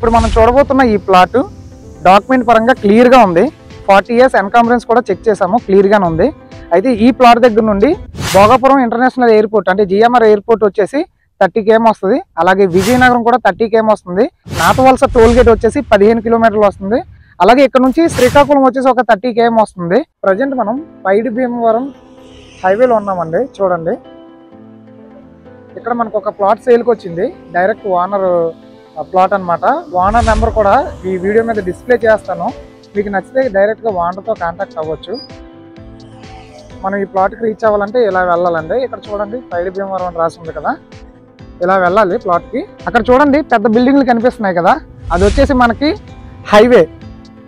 ఇప్పుడు మనం చూడబోతున్న ఈ ప్లాట్ డాక్యుమెంట్ పరంగా క్లియర్గా ఉంది. 40 years ఎన్కాంబరెన్స్ కూడా చెక్ చేసాము, క్లియర్గానే ఉంది. అయితే ఈ ప్లాట్ దగ్గర నుండి భోగాపురం ఇంటర్నేషనల్ ఎయిర్పోర్ట్ అంటే జిఎంఆర్ ఎయిర్పోర్ట్ వచ్చేసి 30 km వస్తుంది. అలాగే విజయనగరం కూడా 30 km వస్తుంది. నాతవలస టోల్ గేట్ వచ్చేసి 15 కిలోమీటర్లు వస్తుంది. అలాగే ఇక్కడ నుంచి శ్రీకాకుళం వచ్చేసి ఒక 30 km వస్తుంది. ప్రజెంట్ మనం పైడి భీమవరం హైవేలో ఉన్నామండి. చూడండి, ఇక్కడ మనకు ఒక ప్లాట్ సేల్కి వచ్చింది. డైరెక్ట్ ఓనర్ ప్లాట్ అనమాట. ఓనర్ నెంబర్ కూడా ఈ వీడియో మీద డిస్ప్లే చేస్తాను. మీకు నచ్చితే డైరెక్ట్గా ఓనర్తో కాంటాక్ట్ అవ్వచ్చు. మనం ఈ ప్లాట్కి రీచ్ అవ్వాలంటే ఇలా వెళ్ళాలండి. ఇక్కడ చూడండి పైడి భీమవరం అని రాసి ఉంది కదా, ఇలా వెళ్ళాలి ప్లాట్కి. అక్కడ చూడండి పెద్ద బిల్డింగ్లు కనిపిస్తున్నాయి కదా, అది వచ్చేసి మనకి హైవే.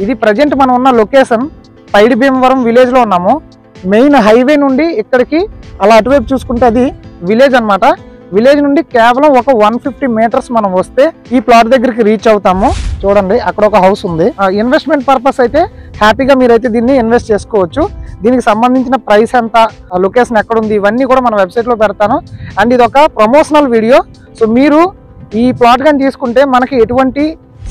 ఇది ప్రజెంట్ మనం ఉన్న లొకేషన్ పైడి భీమవరం విలేజ్లో ఉన్నాము. మెయిన్ హైవే నుండి ఇక్కడికి అలా అటువైపు చూసుకుంటే అది విలేజ్ అనమాట. విలేజ్ నుండి కేవలం ఒక 150 meters మనం వస్తే ఈ ప్లాట్ దగ్గరికి రీచ్ అవుతాము. చూడండి అక్కడ ఒక హౌస్ ఉంది. ఇన్వెస్ట్మెంట్ పర్పస్ అయితే హ్యాపీగా మీరైతే దీన్ని ఇన్వెస్ట్ చేసుకోవచ్చు. దీనికి సంబంధించిన ప్రైస్ ఎంత, లొకేషన్ ఎక్కడ ఉంది, ఇవన్నీ కూడా మన వెబ్సైట్లో పెడతాను. అండ్ ఇది ఒక ప్రమోషనల్ వీడియో. సో మీరు ఈ ప్లాట్ కానీ తీసుకుంటే మనకి ఎటువంటి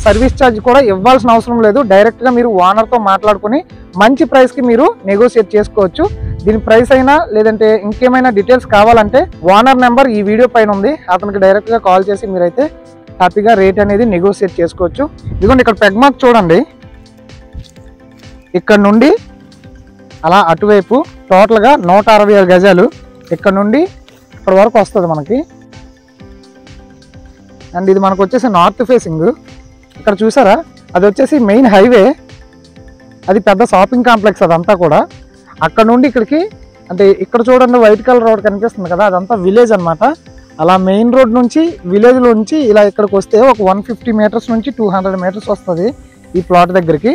సర్వీస్ ఛార్జ్ కూడా ఇవ్వాల్సిన అవసరం లేదు. డైరెక్ట్గా మీరు ఓనర్తో మాట్లాడుకుని మంచి ప్రైస్కి మీరు నెగోషియేట్ చేసుకోవచ్చు. దీని ప్రైస్ అయినా లేదంటే ఇంకేమైనా డీటెయిల్స్ కావాలంటే ఓనర్ నెంబర్ ఈ వీడియో పైన ఉంది. అతనికి డైరెక్ట్గా కాల్ చేసి మీరైతే హ్యాపీగా రేట్ అనేది నెగోషియేట్ చేసుకోవచ్చు. ఇదిగోండి ఇక్కడ పెగ్ మార్క్ చూడండి, ఇక్కడ నుండి అలా అటువైపు టోటల్గా 167 గజాలు ఇక్కడ నుండి ఇక్కడ వరకు వస్తుంది మనకి. అండ్ ఇది మనకు వచ్చేసి నార్త్ ఫేసింగ్. ఇక్కడ చూసారా, అది వచ్చేసి మెయిన్ హైవే. అది పెద్ద షాపింగ్ కాంప్లెక్స్ అదంతా కూడా. అక్కడ నుండి ఇక్కడికి అంటే ఇక్కడ చూడండి వైట్ కలర్ రోడ్ కనిపిస్తుంది కదా, అదంతా విలేజ్ అనమాట. అలా మెయిన్ రోడ్ నుంచి విలేజ్ నుంచి ఇలా ఇక్కడికి వస్తే ఒక 150 meters నుంచి 200 meters వస్తుంది ఈ ప్లాట్ దగ్గరికి.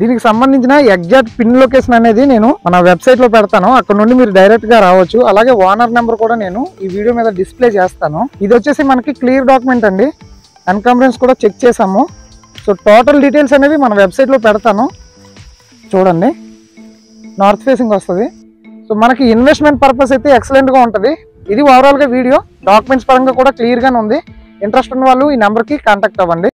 దీనికి సంబంధించిన ఎగ్జాక్ట్ పిన్ లొకేషన్ అనేది నేను మన వెబ్సైట్లో పెడతాను. అక్కడ నుండి మీరు డైరెక్ట్గా రావచ్చు. అలాగే ఓనర్ నెంబర్ కూడా నేను ఈ వీడియో మీద డిస్ప్లే చేస్తాను. ఇది వచ్చేసి మనకి క్లియర్ డాక్యుమెంట్ అండి, ఎన్కాంబరెన్స్ కూడా చెక్ చేసాము. సో టోటల్ డీటెయిల్స్ అనేవి మన వెబ్సైట్లో పెడతాను. చూడండి నార్త్ ఫేసింగ్ వస్తుంది. సో మనకి ఇన్వెస్ట్మెంట్ పర్పస్ అయితే ఎక్సలెంట్గా ఉంటుంది. ఇది ఓవరాల్గా వీడియో డాక్యుమెంట్స్ పరంగా కూడా క్లియర్గానే ఉంది. ఇంట్రెస్ట్ ఉన్న వాళ్ళు ఈ నెంబర్కి కాంటాక్ట్ అవ్వండి.